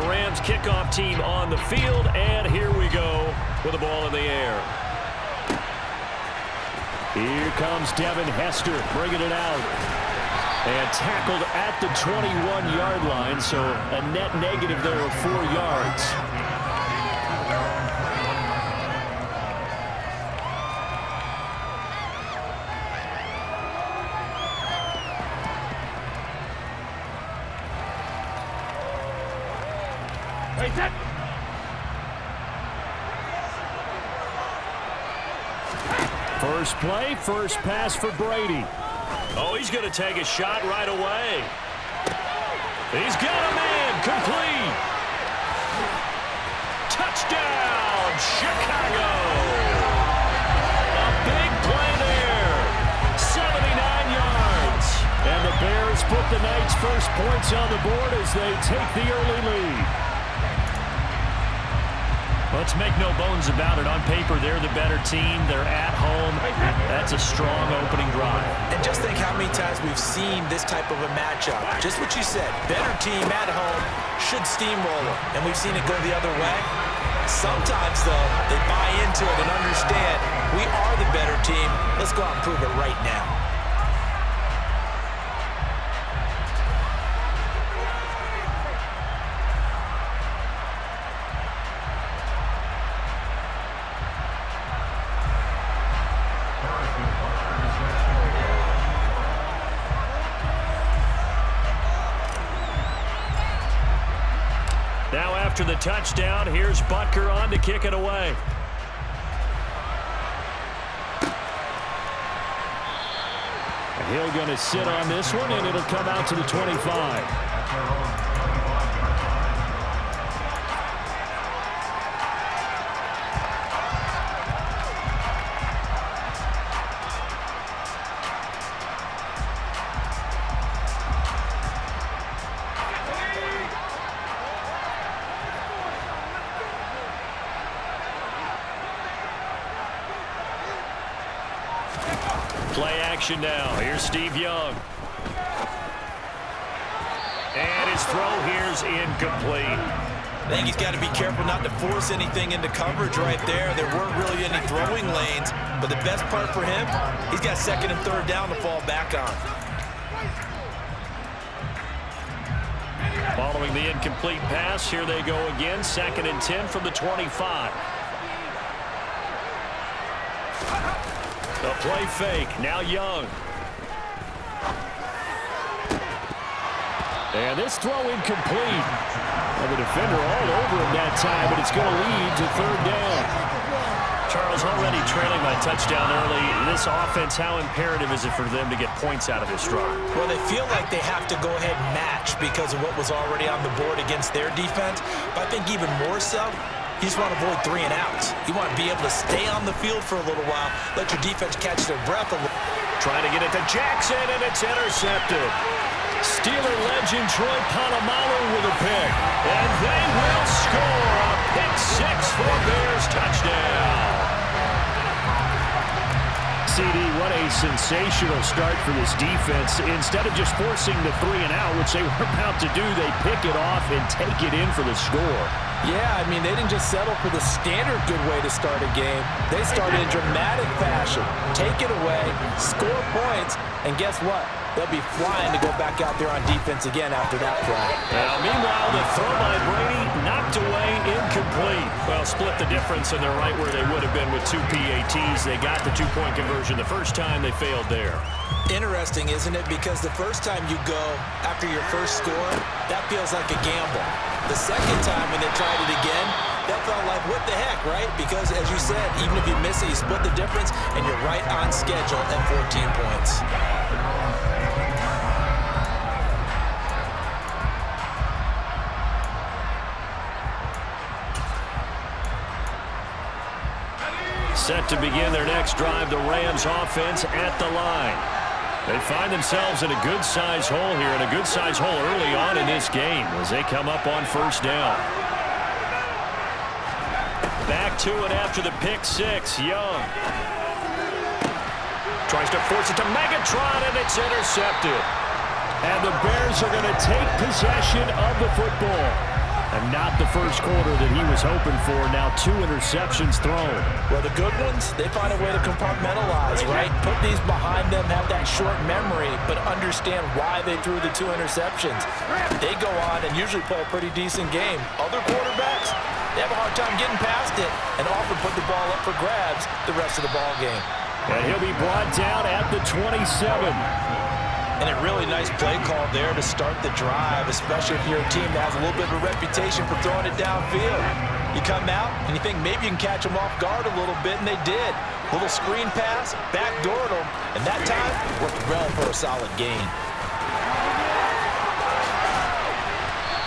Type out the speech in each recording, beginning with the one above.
Rams kickoff team on the field, and here we go with the ball in the air. Here comes Devin Hester bringing it out. And tackled at the 21-yard line, so a net negative there of 4 yards. First play, first pass for Brady. Oh, he's going to take a shot right away. He's got a man, complete. Touchdown, Chicago. A big play there. 79 yards. And the Bears put the night's first points on the board as they take the early lead. Let's make no bones about it. On paper, they're the better team. They're at home. That's a strong opening drive. And just think how many times we've seen this type of a matchup. Just what you said. Better team at home should steamroll them. And we've seen it go the other way. Sometimes, though, they buy into it and understand we are the better team. Let's go out and prove it right now. Now after the touchdown, here's Butker on to kick it away. Hill going to sit on this one, and it'll come out to the 25. Play action now. Here's Steve Young. And his throw here's incomplete. I think he's got to be careful not to force anything into coverage right there. There weren't really any throwing lanes. But the best part for him, he's got second and third down to fall back on. Following the incomplete pass, here they go again. Second and 10 from the 25. The play fake, now Young. And this throw incomplete. And the defender all over him that time, but it's going to lead to third down. Charles, already trailing by touchdown early. This offense, how imperative is it for them to get points out of this drive? Well, they feel like they have to go ahead and match because of what was already on the board against their defense. But I think even more so, you just want to avoid 3 and outs. You want to be able to stay on the field for a little while, let your defense catch their breath a little. Trying to get it to Jackson, and it's intercepted. Steeler legend Troy Polamalu with a pick. And they will score a pick 6 for Bears touchdown. CD, what a sensational start for this defense. Instead of just forcing the 3 and out, which they were about to do, they pick it off and take it in for the score. Yeah, I mean, they didn't just settle for the standard good way to start a game. They started in dramatic fashion. Take it away, score points, and guess what? They'll be flying to go back out there on defense again after that play. Now, meanwhile, the throw by Brady knocked away, incomplete. Well, split the difference, and they're right where they would have been with 2 PATs. They got the 2-point conversion the first time. They failed there. Interesting, isn't it? Because the first time you go after your first score, that feels like a gamble. The second time when they tried it again, that felt like, what the heck, right? Because, as you said, even if you miss it, you split the difference, and you're right on schedule at 14 points. Set to begin their next drive, the Rams offense at the line. They find themselves in a good-sized hole here, and a good-sized hole early on in this game as they come up on first down. Back to it after the pick 6, Young. Tries to force it to Megatron, and it's intercepted. And the Bears are going to take possession of the football. And not the first quarter that he was hoping for. Now 2 interceptions thrown. Well, the good ones, they find a way to compartmentalize, right? Put these behind them, have that short memory, but understand why they threw the 2 interceptions. They go on and usually play a pretty decent game. Other quarterbacks, they have a hard time getting past it and often put the ball up for grabs the rest of the ball game. And he'll be brought down at the 27. And a really nice play call there to start the drive, especially if you're a team that has a little bit of a reputation for throwing it downfield. You come out and you think maybe you can catch them off guard a little bit, and they did. Little screen pass, backdoored them, and that time worked well for a solid gain.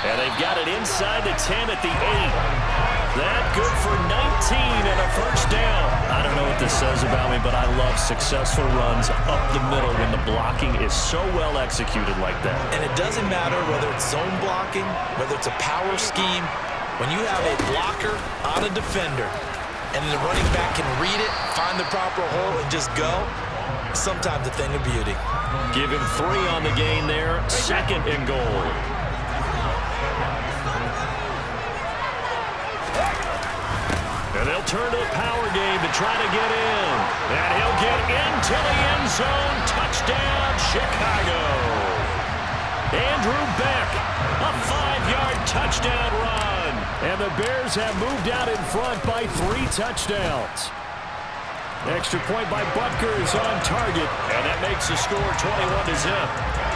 And they've got it inside the 10 at the 8. That good for 19 and a first down. I don't know what this says about me, but I love successful runs up the middle when the blocking is so well executed like that. And it doesn't matter whether it's zone blocking, whether it's a power scheme. When you have a blocker on a defender and the running back can read it, find the proper hole, and just go, sometimes a thing of beauty. Give him 3 on the gain there. 2nd and goal. And they'll turn to the power game to try to get in. And he'll get into the end zone. Touchdown, Chicago. Andrew Beck, a 5-yard touchdown run. And the Bears have moved out in front by 3 touchdowns. Extra point by Butker is on target. And that makes the score 21-0.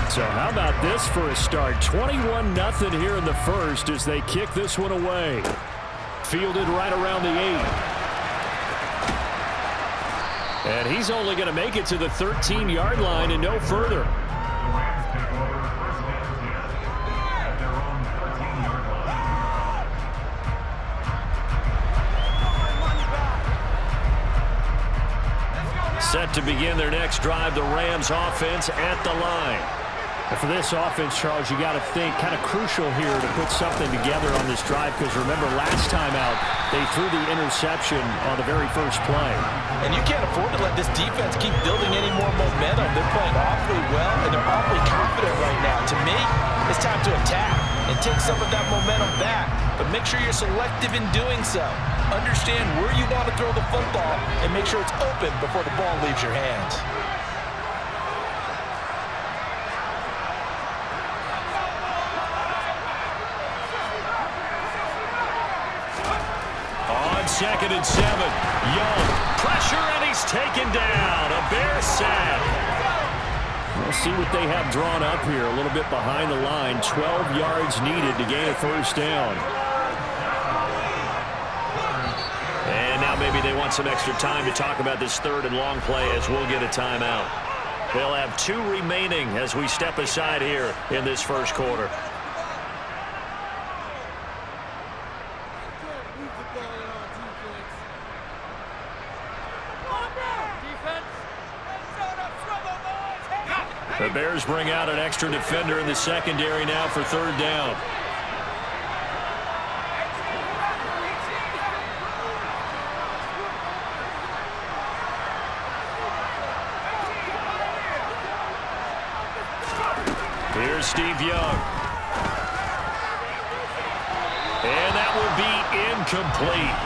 So how about this for a start? 21-0 here in the first as they kick this one away. Fielded right around the 8. And he's only going to make it to the 13-yard line and no further. Set to begin their next drive, the Rams offense at the line. And for this offense, Charles, you got to think kind of crucial here to put something together on this drive because remember last time out they threw the interception on the very first play. And you can't afford to let this defense keep building any more momentum. They're playing awfully well and they're awfully confident right now. To me, it's time to attack and take some of that momentum back. But make sure you're selective in doing so. Understand where you want to throw the football and make sure it's open before the ball leaves your hands. On 2nd and 7, Young, pressure, and he's taken down. A Bear sack. We'll see what they have drawn up here. A little bit behind the line. 12 yards needed to gain a first down. And now maybe they want some extra time to talk about this 3rd and long play as we'll get a timeout. They'll have 2 remaining as we step aside here in this first quarter. The Bears bring out an extra defender in the secondary now for 3rd down. Here's Steve Young. And that will be incomplete.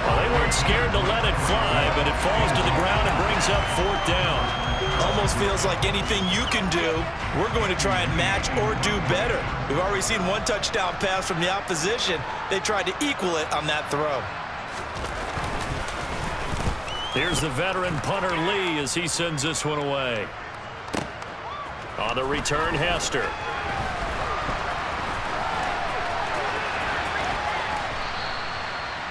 Well, they weren't scared to let it fly, but it falls to the ground and brings up 4th down. Almost feels like anything you can do, we're going to try and match or do better. We've already seen 1 touchdown pass from the opposition. They tried to equal it on that throw. Here's the veteran punter Lee as he sends this one away. On the return, Hester.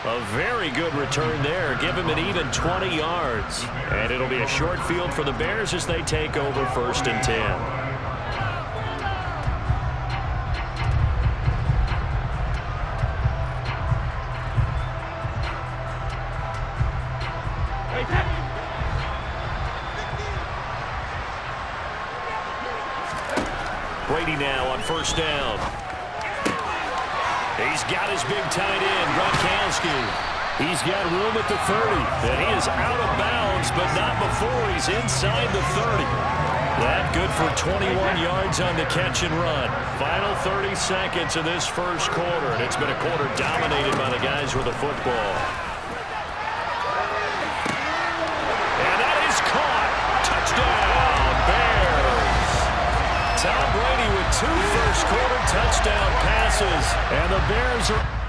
A very good return there. Give him an even 20 yards. And it'll be a short field for the Bears as they take over 1st and 10. Brady now on 1st down. He's got his big tight end, Gronkowski. He's got room at the 30. And he is out of bounds, but not before he's inside the 30. That good for 21 yards on the catch and run. Final 30 seconds of this first quarter, and it's been a quarter dominated by the guys with the football. And that is caught. Touchdown, Bears. Tom Brady with 2 first-quarter touchdown passes, and the Bears are...